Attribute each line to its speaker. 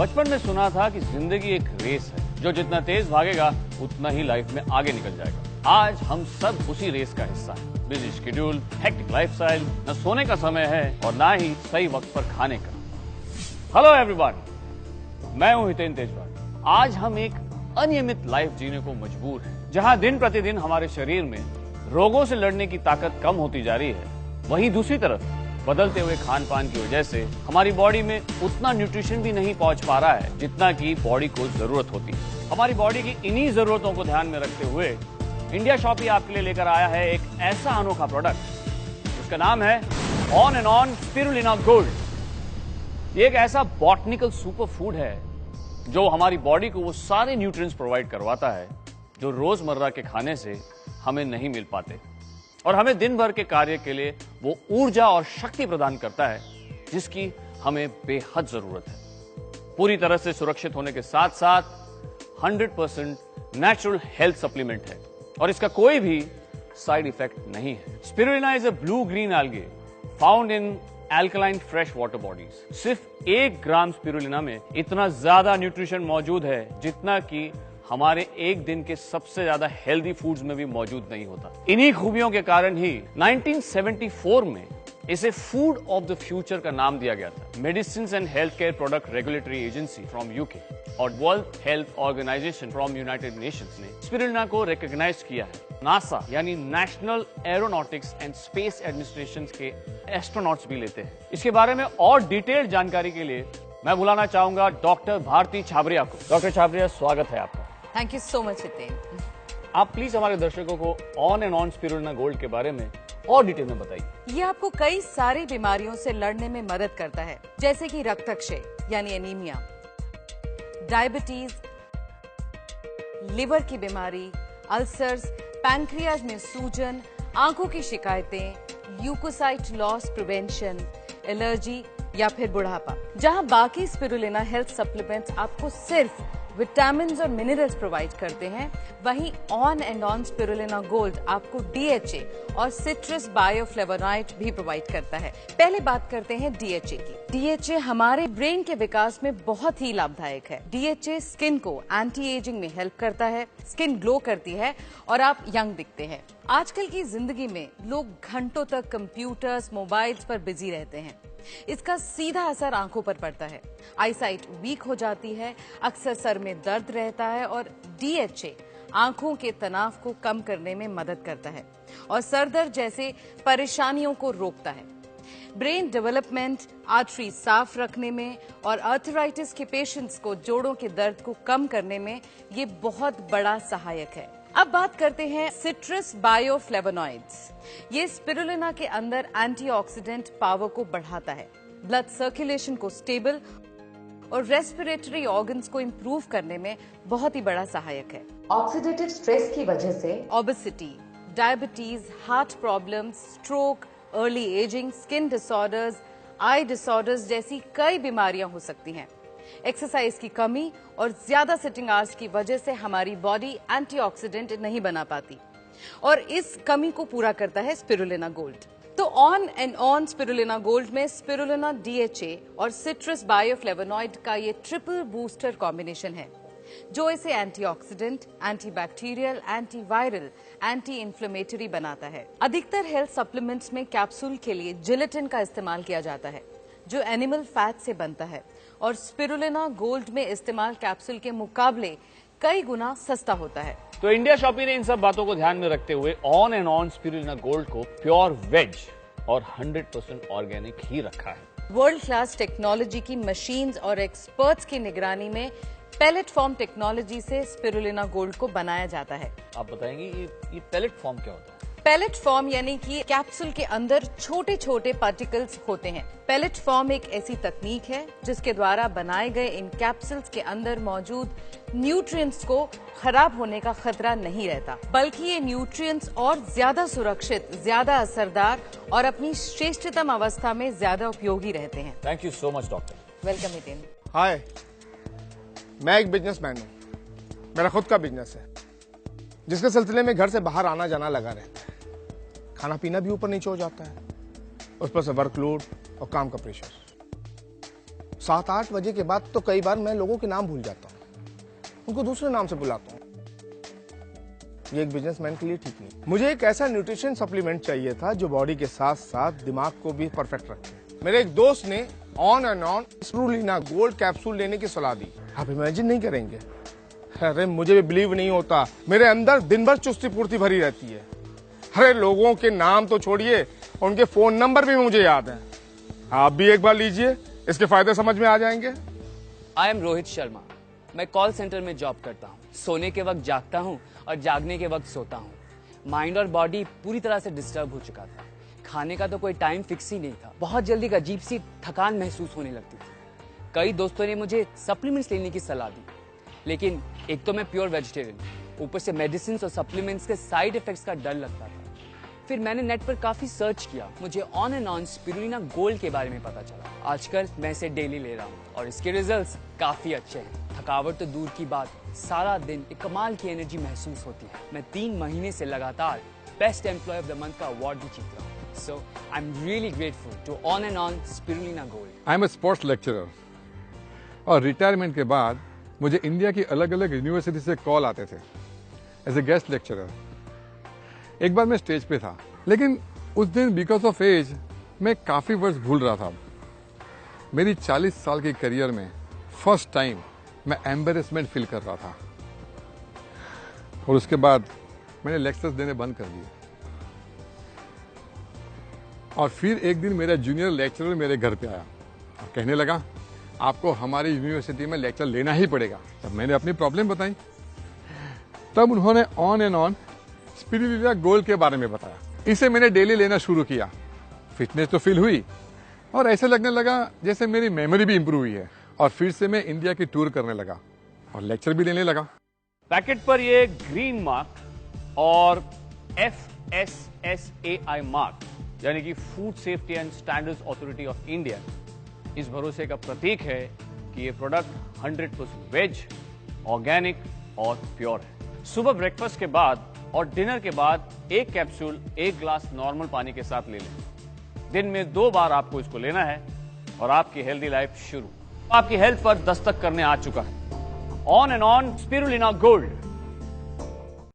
Speaker 1: बचपन में सुना था कि जिंदगी एक रेस है, जो जितना तेज भागेगा उतना ही लाइफ में आगे निकल जाएगा। आज हम सब उसी रेस का हिस्सा हैं। बिजी शेड्यूल, हेक्टिक लाइफस्टाइल, न सोने का समय है और ना ही सही वक्त पर खाने का। हेलो एवरीवन, मैं हूं हितेन तेजवाल। आज हम एक अनियमित लाइफ जीने को मजबूर हैं, जहां दिन प्रतिदिन हमारे शरीर में रोगों से लड़ने की ताकत कम होती जा रही है। वहीं दूसरी तरफ बदलते हुए खान पान की वजह से हमारी बॉडी में उतना न्यूट्रिशन भी नहीं पहुंच पा रहा है जितना कि बॉडी को जरूरत होती है। हमारी बॉडी की इन्हीं जरूरतों को ध्यान में रखते हुए इंडिया शॉपी आपके लिए लेकर आया है एक ऐसा अनोखा प्रोडक्ट जिसका नाम है on and on spirulina gold. ये एक ऐसा बॉटनिकल सुपर फूड है जो हमारी बॉडी को वो सारे न्यूट्रिएंट्स प्रोवाइड करवाता है जो रोजमर्रा के खाने से हमें नहीं मिल पाते, और हमें दिन भर के कार्य के लिए वो ऊर्जा और शक्ति प्रदान करता है जिसकी हमें बेहद जरूरत है। पूरी तरह से सुरक्षित होने के साथ साथ 100% नेचुरल हेल्थ सप्लीमेंट है और इसका कोई भी साइड इफेक्ट नहीं है। Spirulina is a blue green algae found in alkaline fresh water bodies. सिर्फ 1 ग्राम स्पिरुलिना में इतना ज्यादा न्यूट्रिशन मौजूद है जितना कि हमारे एक दिन के सबसे ज्यादा हेल्दी फूड्स में भी मौजूद नहीं होता। इन्हीं खूबियों के कारण ही 1974 में इसे फूड ऑफ द फ्यूचर का नाम दिया गया था। Medicine and Health Care Product Regulatory Agency from UK और World Health Organization from United Nations ने स्पिरुलिना को रिकॉग्नाइज किया है। नासा यानी National Aeronautics and Space Administration के एस्ट्रोनॉट्स भी लेते हैं। इसके बारे में और डिटेल्ड जानकारी के लिए मैं बुलाना चाहूंगा डॉक्टर भारती छाबरिया को। डॉक्टर छाबरिया, स्वागत है आपका।
Speaker 2: Thank you so much Hiten.
Speaker 1: आप प्लीज हमारे दर्शकों को on and on spirulina gold के बारे में और डिटेल में बताइए।
Speaker 2: ये आपको कई सारी बीमारियों से लड़ने में मदद करता है, जैसे कि रक्तक्षय यानी एनीमिया, डायबिटीज, लिवर की बीमारी, अल्सर्स, पैंक्रियाज में सूजन, आंखों की शिकायतें, ल्यूकोसाइट लॉस प्रिवेंशन, एलर्जी या फिर बुढ़ापा। जहां बाकी स्पिरुलिना हेल्थ सप्लीमेंट्स आपको सिर्फ विटामिन और मिनरल्स प्रोवाइड करते हैं, वहीं on and on spirulina gold आपको DHA और सिट्रस बायोफ्लेवोनॉइड भी प्रोवाइड करता है। पहले बात करते हैं DHA की। DHA हमारे ब्रेन के विकास में बहुत ही लाभदायक है। DHA स्किन को एंटी एजिंग में हेल्प करता है, स्किन ग्लो करती है और आप यंग दिखते हैं। आजकल की जिंदगी में लोग घंटों तक कंप्यूटर्स, मोबाइल्स पर बिजी रहते हैं। इसका सीधा असर आंखों पर पड़ता है, आईसाइट वीक हो जाती है, अक्सर सर में दर्द रहता है और DHA आंखों के तनाव को कम करने में मदद करता है और सर दर्द जैसे परेशानियों को रोकता है। ब्रेन डेवलपमेंट, आर्टरी साफ रखने में और आर्थराइटिस के पेशेंट्स को जोड़ों के दर्द को कम करने में ये बहुत बड़ा सहायक है। अब बात करते हैं सिट्रस बायोफ्लेवोनॉइड्स। ये स्पिरुलिना के अंदर एंटीऑक्सीडेंट पावर को बढ़ाता है, ब्लड सर्कुलेशन को स्टेबल और रेस्पिरेटरी ऑर्गन्स को इंप्रूव करने में बहुत ही बड़ा सहायक है।
Speaker 3: ऑक्सीडेटिव स्ट्रेस की वजह से
Speaker 2: obesity, diabetes, heart problems, stroke, early aging, skin disorders, eye disorders जैसी कई बीमारियां हो सकती हैं। एक्सरसाइज की कमी और ज्यादा सिटिंग आवर्स की वजह से हमारी बॉडी एंटीऑक्सीडेंट नहीं बना पाती और इस कमी को पूरा करता है स्पिरुलिना गोल्ड। तो on and on spirulina gold में स्पिरुलिना, DHA और सिट्रस बायोफ्लेवोनॉइड का ये ट्रिपल बूस्टर कॉम्बिनेशन है जो इसे antioxidant, antibacterial, antiviral, anti inflammatory बनाता है। अधिकतर हेल्थ सप्लीमेंट्स में कैप्सूल के लिए जिलेटिन का इस्तेमाल किया जाता है जो एनिमल फैट से बनता है और स्पिरुलिना गोल्ड में इस्तेमाल कैप्सूल के मुकाबले कई गुना सस्ता होता है।
Speaker 1: तो इंडिया शॉपी ने इन सब बातों को ध्यान में रखते हुए on and on spirulina gold को प्योर वेज और 100% ऑर्गेनिक ही रखा है।
Speaker 2: वर्ल्ड क्लास टेक्नोलॉजी की मशीन्स और एक्सपर्ट्स की निगरानी में पैलेट फॉर्म टेक्नोलॉजी से स्पिरुलिना गोल्ड को बनाया जाता है।
Speaker 1: आप बताएंगे ये पैलेट फॉर्म क्या होता है?
Speaker 2: पैलेट फॉर्म यानी कि कैप्सूल के अंदर छोटे छोटे पार्टिकल्स होते हैं। पैलेट फॉर्म एक ऐसी तकनीक है जिसके द्वारा बनाए गए इन कैप्सूल्स के अंदर मौजूद न्यूट्रिएंट्स को खराब होने का खतरा नहीं रहता, बल्कि ये न्यूट्रिएंट्स और ज्यादा सुरक्षित, ज्यादा असरदार और अपनी श्रेष्ठतम अवस्था में ज्यादा उपयोगी रहते हैं।
Speaker 1: Thank you so much doctor.
Speaker 2: Welcome Hiten.
Speaker 4: Hi, मैं एक बिजनेसमैन हूँ। मेरा खुद का बिजनेस है जिसके सिलसिले में घर से बाहर आना जाना लगा रहता है। खाना पीना भी ऊपर नीचे हो जाता है, उस पर से वर्कलोड और काम का प्रेशर। 7-8 बजे के बाद तो कई बार मैं लोगों के नाम भूल जाता हूँ, उनको दूसरे नाम से बुलाता हूँ। ये एक बिजनेसमैन के लिए ठीक नहीं। मुझे एक ऐसा न्यूट्रिशन सप्लीमेंट चाहिए था जो बॉडी के साथ साथ दिमाग को भी परफेक्ट रखे। मेरे एक दोस्त ने on and on spirulina gold capsule लेने की सलाह दी। आप इमेजिन नहीं करेंगे, अरे मुझे भी बिलीव नहीं होता, मेरे अंदर दिन भर चुस्ती पूर्ति भरी रहती है। अरे लोगों के नाम तो छोड़िए, उनके फोन नंबर भी मुझे याद है। आप भी एक बार लीजिए, इसके फायदे समझ में आ जाएंगे।
Speaker 5: I am Rohit Sharma. मैं कॉल सेंटर में जॉब करता हूँ। सोने के वक्त जागता हूँ और जागने के वक्त सोता हूँ। माइंड और बॉडी पूरी तरह से डिस्टर्ब हो चुका था। खाने का तो कोई टाइम फिक्स ही नहीं था। बहुत जल्दी एक अजीब सी थकान महसूस होने लगती थी। कई दोस्तों ने मुझे सप्लीमेंट्स लेने की सलाह दी, लेकिन एक तो मैं प्योर वेजिटेरियन, ऊपर से मेडिसिन और सप्लीमेंट्स के साइड इफेक्ट्स का डर लगता था। फिर मैंने नेट पर काफी सर्च किया, मुझे on and on spirulina gold के बारे में पता चला। आजकल मैं इसे डेली ले रहा हूँ और इसके रिजल्ट्स काफी अच्छे हैं। थकावट तो दूर की बात, सारा दिन एक कमाल की एनर्जी महसूस होती है। मैं 3 महीने से लगातार best employ of the month का अवार्ड भी जीत रहा हूँ। So I am really grateful to on and on spirulina gold.
Speaker 6: I am a sports lecturer और रिटायरमेंट के बाद मुझे इंडिया की अलग अलग यूनिवर्सिटी से कॉल आते थे एज ए गेस्ट लेक्चरर। एक बार मैं स्टेज पे था, लेकिन उस दिन बिकॉज ऑफ एज मैं काफी वर्ड्स भूल रहा था। मेरी 40 साल की करियर में फर्स्ट टाइम मैं एम्बेरसमेंट फील कर रहा था और उसके बाद मैंने लेक्चर्स देने बंद कर दिए। और फिर एक दिन मेरा जूनियर लेक्चरर मेरे घर पे आया और कहने लगा, आपको हमारी यूनिवर्सिटी में लेक्चर लेना ही पड़ेगा। तब मैंने अपनी प्रॉब्लम बताई। तब उन्होंने on and on spirulina gold के बारे में बताया। इसे मैंने डेली लेना शुरू किया। फिटनेस तो फील हुई और ऐसे लगने लगा जैसे मेरी मेमोरी भी इंप्रूव हुई है। और फिर से मैं इंडिया की टूर करने लगा और लेक्चर भी लेने लगा।
Speaker 1: पैकेट पर ये ग्रीन मार्क और FSSAI मार्क यानी कि food safety and standards authority of India इस भरोसे का प्रतीक है कि ये प्रोडक्ट 100% वेज, ऑर्गेनिक और प्योर है। सुबह ब्रेकफास्ट के बाद और डिनर के बाद एक कैप्सूल 1 ग्लास नॉर्मल पानी के साथ ले लें। दिन में 2 बार आपको इसको लेना है और आपकी हेल्दी लाइफ शुरू। आपकी हेल्थ पर दस्तक करने आ चुका है on and on spirulina gold.